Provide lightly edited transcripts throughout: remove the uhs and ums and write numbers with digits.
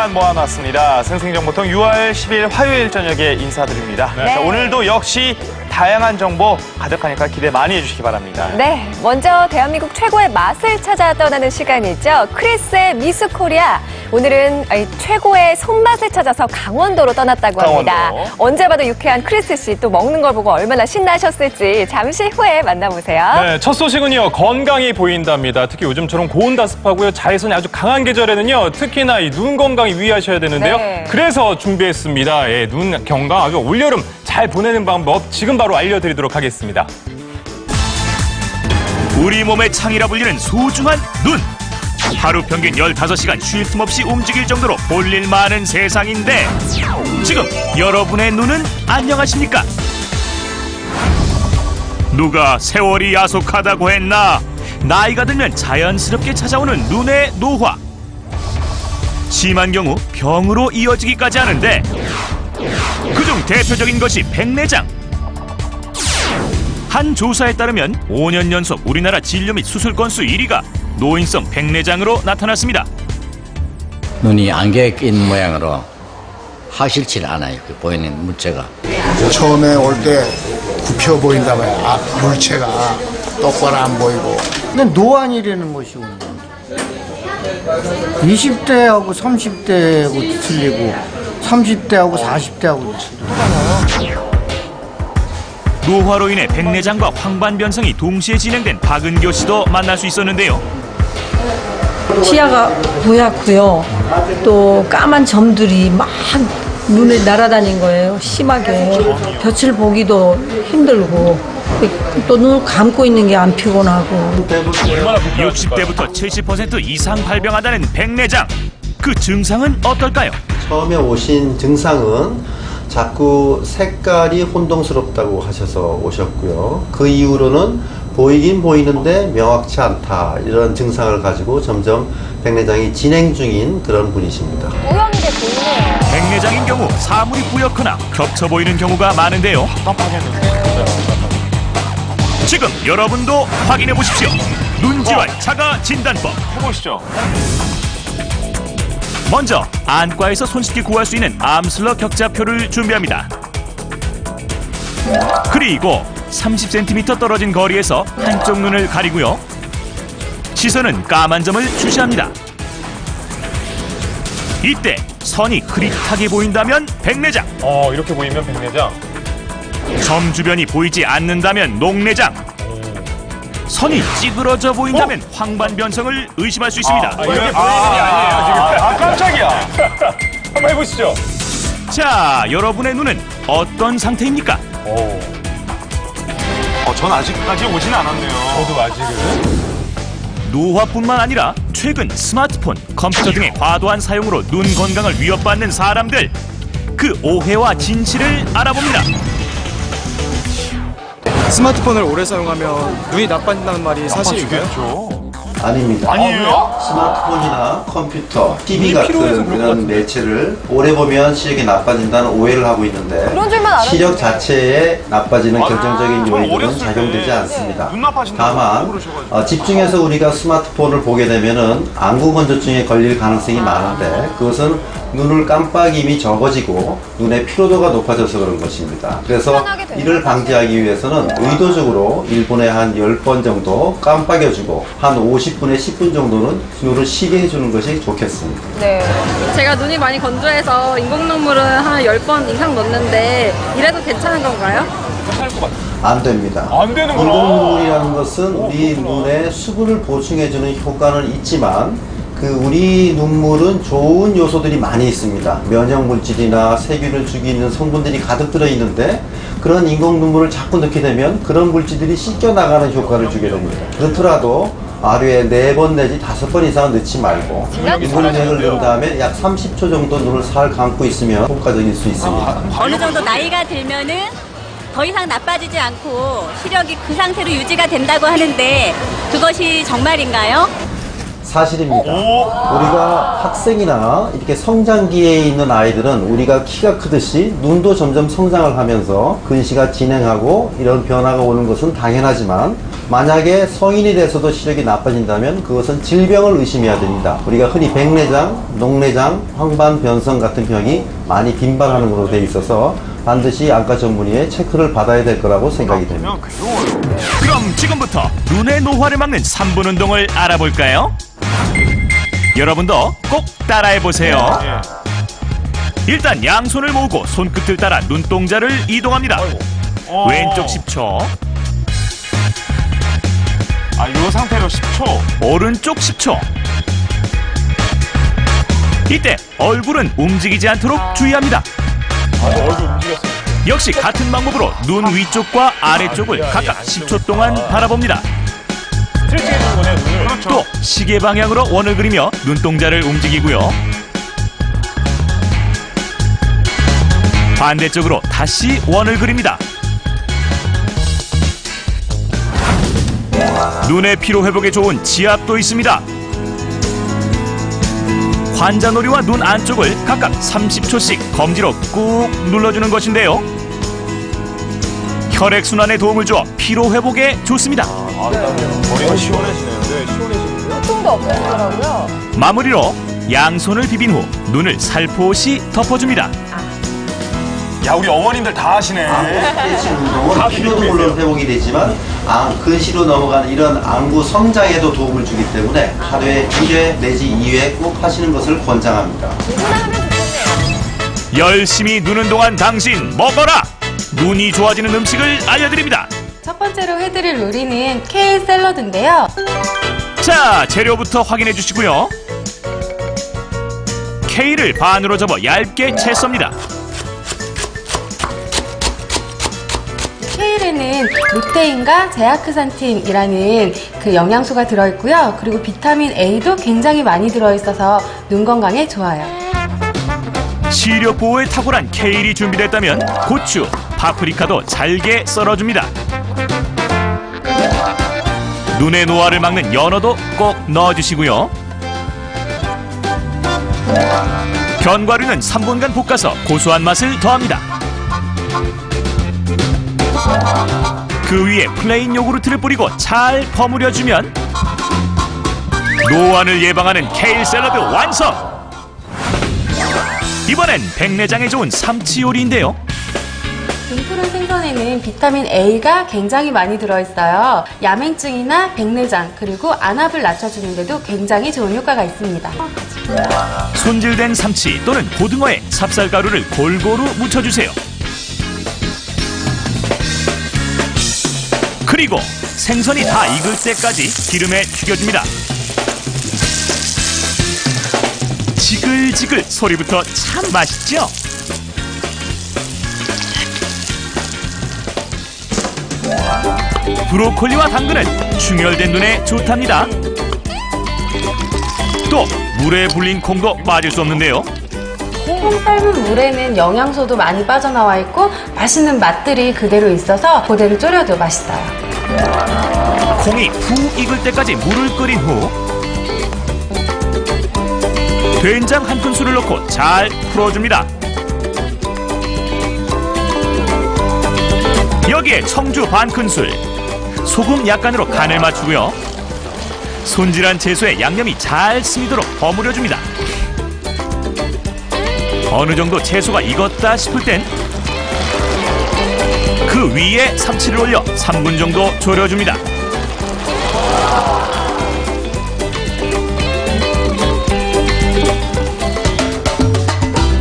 정보만 모아놨습니다. 생생정보통 6월 10일 화요일 저녁에 인사드립니다. 네. 자, 오늘도 역시 다양한 정보 가득하니까 기대 많이 해주시기 바랍니다. 네, 먼저 대한민국 최고의 맛을 찾아 떠나는 시간이죠. 크리스의 미스 코리아. 오늘은 최고의 손맛을 찾아서 강원도로 떠났다고 합니다. 강원도. 언제 봐도 유쾌한 크리스 씨 또 먹는 걸 보고 얼마나 신나셨을지 잠시 후에 만나보세요. 네, 첫 소식은요, 건강이 보인답니다. 특히 요즘처럼 고온다습하고요, 자외선이 아주 강한 계절에는요, 특히나 이 눈 건강에 유의하셔야 되는데요. 네. 그래서 준비했습니다. 예, 눈 건강하고 올여름 잘 보내는 방법 지금 바로 알려드리도록 하겠습니다. 우리 몸의 창이라 불리는 소중한 눈. 하루 평균 15시간 쉴 틈 없이 움직일 정도로 볼일 많은 세상인데 지금 여러분의 눈은 안녕하십니까? 누가 세월이 야속하다고 했나? 나이가 들면 자연스럽게 찾아오는 눈의 노화. 심한 경우 병으로 이어지기까지 하는데 그중 대표적인 것이 백내장. 한 조사에 따르면 5년 연속 우리나라 진료 및 수술 건수 1위가 노인성 백내장으로 나타났습니다. 눈이 안개에 낀 모양으로 하실질 않아요. 그 보이는 물체가. 처음에 올 때 굽혀 보인다고요. 물체가 똑바로 안 보이고. 근데 노안이라는 것이 오는 20대하고 30대하고 틀리고 30대하고 40대하고 틀리고. 노화로 인해 백내장과 황반변성이 동시에 진행된 박은교 씨도 만날 수 있었는데요. 시야가 보얗고요. 또 까만 점들이 막 눈에 날아다닌 거예요. 심하게. 볕을 보기도 힘들고 또 눈을 감고 있는 게 안 피곤하고. 60대부터 70% 이상 발병한다는 백내장. 그 증상은 어떨까요? 처음에 오신 증상은 자꾸 색깔이 혼동스럽다고 하셔서 오셨고요. 그 이후로는 보이긴 보이는데 명확치 않다, 이런 증상을 가지고 점점 백내장이 진행 중인 그런 분이십니다. 우연히 보이네요. 백내장인 경우 사물이 뿌옇거나 겹쳐 보이는 경우가 많은데요. 지금 여러분도 확인해 보십시오. 눈질환 자가 진단법. 해보시죠. 먼저 안과에서 손쉽게 구할 수 있는 암슬러 격자표를 준비합니다. 그리고 30cm 떨어진 거리에서 한쪽 눈을 가리고요. 시선은 까만 점을 주시합니다. 이때 선이 흐릿하게 보인다면 백내장, 이렇게 보이면 백내장. 점 주변이 보이지 않는다면 녹내장, 선이 찌그러져 보인다면 황반변성을 의심할 수 있습니다. 이렇게 보이는 게 아니에요, 지금. 깜짝이야. 한번 해보시죠. 자, 여러분의 눈은 어떤 상태입니까? 전 아직까지 오진 않았네요. 저도 아직은. 노화뿐만 아니라 최근 스마트폰, 컴퓨터 등의 과도한 사용으로 눈 건강을 위협받는 사람들, 그 오해와 진실을 알아봅니다. 스마트폰을 오래 사용하면 눈이 나빠진다는 말이 사실인가요? 아닙니다. 아니에요? 스마트폰이나 컴퓨터, TV 같은 그런 매체를 오래 보면 시력이 나빠진다는 오해를 하고 있는데 그런 줄만 알았는데. 시력 자체에 나빠지는 결정적인 저는 요인들은 어렸을 작용되지 때 않습니다. 눈 나빠진다고 다만 모르셔가지고. 집중해서 우리가 스마트폰을 보게 되면은 안구 건조증에 걸릴 가능성이 많은데 그것은 눈을 깜빡임이 적어지고 눈의 피로도가 높아져서 그런 것입니다. 그래서 편하게 되는 이를 방지하기 위해서는 의도적으로 1분에 한 10번 정도 깜빡여주고 한 50분에 10분 정도는 눈을 쉬게 해주는 것이 좋겠습니다. 네. 제가 눈이 많이 건조해서 인공눈물을 한 10번 이상 넣는데 이래도 괜찮은 건가요? 안 됩니다. 안 되는구나. 인공눈물이라는 것은 우리 눈에 수분을 보충해주는 효과는 있지만 그 우리 눈물은 좋은 요소들이 많이 있습니다. 면역 물질이나 세균을 죽이는 성분들이 가득 들어있는데 그런 인공 눈물을 자꾸 넣게 되면 그런 물질들이 씻겨나가는 효과를 주게 됩니다. 그렇더라도 하루에 4번 내지 5번 이상은 넣지 말고 인공눈물을 넣은 다음에 약 30초 정도 눈을 살 감고 있으면 효과적일 수 있습니다. 어느 정도 나이가 들면은 더 이상 나빠지지 않고 시력이 그 상태로 유지가 된다고 하는데 그것이 정말인가요? 사실입니다. 우리가 학생이나 이렇게 성장기에 있는 아이들은 우리가 키가 크듯이 눈도 점점 성장을 하면서 근시가 진행하고 이런 변화가 오는 것은 당연하지만 만약에 성인이 돼서도 시력이 나빠진다면 그것은 질병을 의심해야 됩니다. 우리가 흔히 백내장, 녹내장, 황반변성 같은 병이 많이 빈발하는 것으로 되어 있어서 반드시 안과 전문의의 체크를 받아야 될 거라고 생각이 됩니다. 그럼 지금부터 눈의 노화를 막는 3분 운동을 알아볼까요? 여러분도 꼭 따라해보세요. 일단 양손을 모으고 손끝을 따라 눈동자를 이동합니다. 왼쪽 10초, 이 상태로 10초. 오른쪽 10초. 이때 얼굴은 움직이지 않도록 주의합니다. 얼굴 움직였어요. 역시 같은 방법으로 눈 위쪽과 아래쪽을 각각 10초 동안 바라봅니다. 스트레칭 해주는 거네, 눈을. 그렇죠. 또 시계 방향으로 원을 그리며 눈동자를 움직이고요. 반대쪽으로 다시 원을 그립니다. 눈의 피로 회복에 좋은 지압도 있습니다. 환자놀이와 눈 안쪽을 각각 30초씩 검지로 꾹 눌러주는 것인데요. 혈액순환에 도움을 주어 피로 회복에 좋습니다. 머리가 시원해지네요. 네, 시원해지는데요. 고통도 없어지더라고요. 마무리로 양손을 비빈 후 눈을 살포시 덮어줍니다. 야, 우리 어머님들 다 하시네. 스트레칭 운동은 피로도 물론 회복이 되지만 근시로 넘어가는 이런 안구 성장에도 도움을 주기 때문에 하루에 1회 내지 2회 꼭 하시는 것을 권장합니다. 열심히 눈 운동한 당신 먹어라! 눈이 좋아지는 음식을 알려드립니다. 첫 번째로 해드릴 요리는 케일 샐러드인데요. 자, 재료부터 확인해 주시고요. 케일을 반으로 접어 얇게 채 썹니다. 케일에는 루테인과 제아크산틴이라는 그 영양소가 들어있고요. 그리고 비타민 A도 굉장히 많이 들어있어서 눈 건강에 좋아요. 시력 보호에 탁월한 케일이 준비됐다면 고추, 파프리카도 잘게 썰어줍니다. 눈의 노화를 막는 연어도 꼭 넣어주시고요. 견과류는 3분간 볶아서 고소한 맛을 더합니다. 그 위에 플레인 요구르트를 뿌리고 잘 버무려주면 노안을 예방하는 케일 샐러드 완성! 이번엔 백내장에 좋은 삼치 요리인데요. 등푸른 생선에는 비타민 A가 굉장히 많이 들어있어요. 야맹증이나 백내장 그리고 안압을 낮춰주는데도 굉장히 좋은 효과가 있습니다. 손질된 삼치 또는 고등어에 찹쌀가루를 골고루 묻혀주세요. 그리고 생선이 다 익을 때까지 기름에 튀겨줍니다. 지글지글 소리부터 참 맛있죠? 브로콜리와 당근은 충혈된 눈에 좋답니다. 또 물에 불린 콩도 빠질 수 없는데요. 콩 삶은 물에는 영양소도 많이 빠져나와 있고 맛있는 맛들이 그대로 있어서 그대로 졸여도 맛있어요. 콩이 푹 익을 때까지 물을 끓인 후 된장 한 큰술을 넣고 잘 풀어줍니다. 여기에 청주 반 큰술, 소금 약간으로 간을 맞추고요. 손질한 채소에 양념이 잘 스미도록 버무려줍니다. 어느 정도 채소가 익었다 싶을 땐 그 위에 삼치를 올려 3분 정도 졸여줍니다.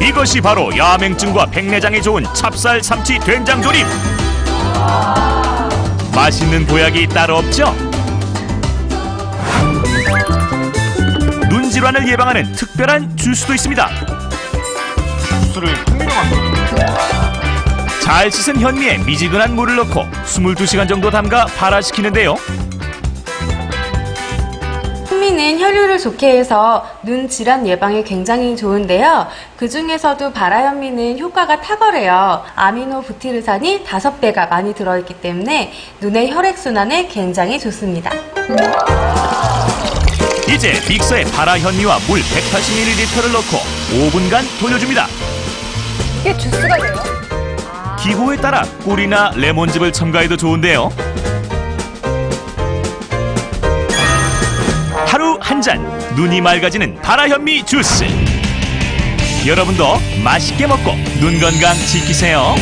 이것이 바로 야맹증과 백내장에 좋은 찹쌀 삼치 된장 조림. 맛있는 보약이 따로 없죠? 눈 질환을 예방하는 특별한 주스도 있습니다. 주스를 현미로 만들어요. 잘 씻은 현미에 미지근한 물을 넣고 22시간 정도 담가 발화시키는데요. 현미는 혈류를 좋게 해서 눈 질환 예방에 굉장히 좋은데요. 그 중에서도 발화현미는 효과가 탁월해요. 아미노 부티르산이 5배가 많이 들어있기 때문에 눈의 혈액순환에 굉장히 좋습니다. 이제 믹서에 발화현미와 물 180ml를 넣고 5분간 돌려줍니다. 이게 주스가 돼요? 기호에 따라 꿀이나 레몬즙을 첨가해도 좋은데요. 한 잔, 눈이 맑아지는 바라현미 주스. 여러분도 맛있게 먹고 눈 건강 지키세요.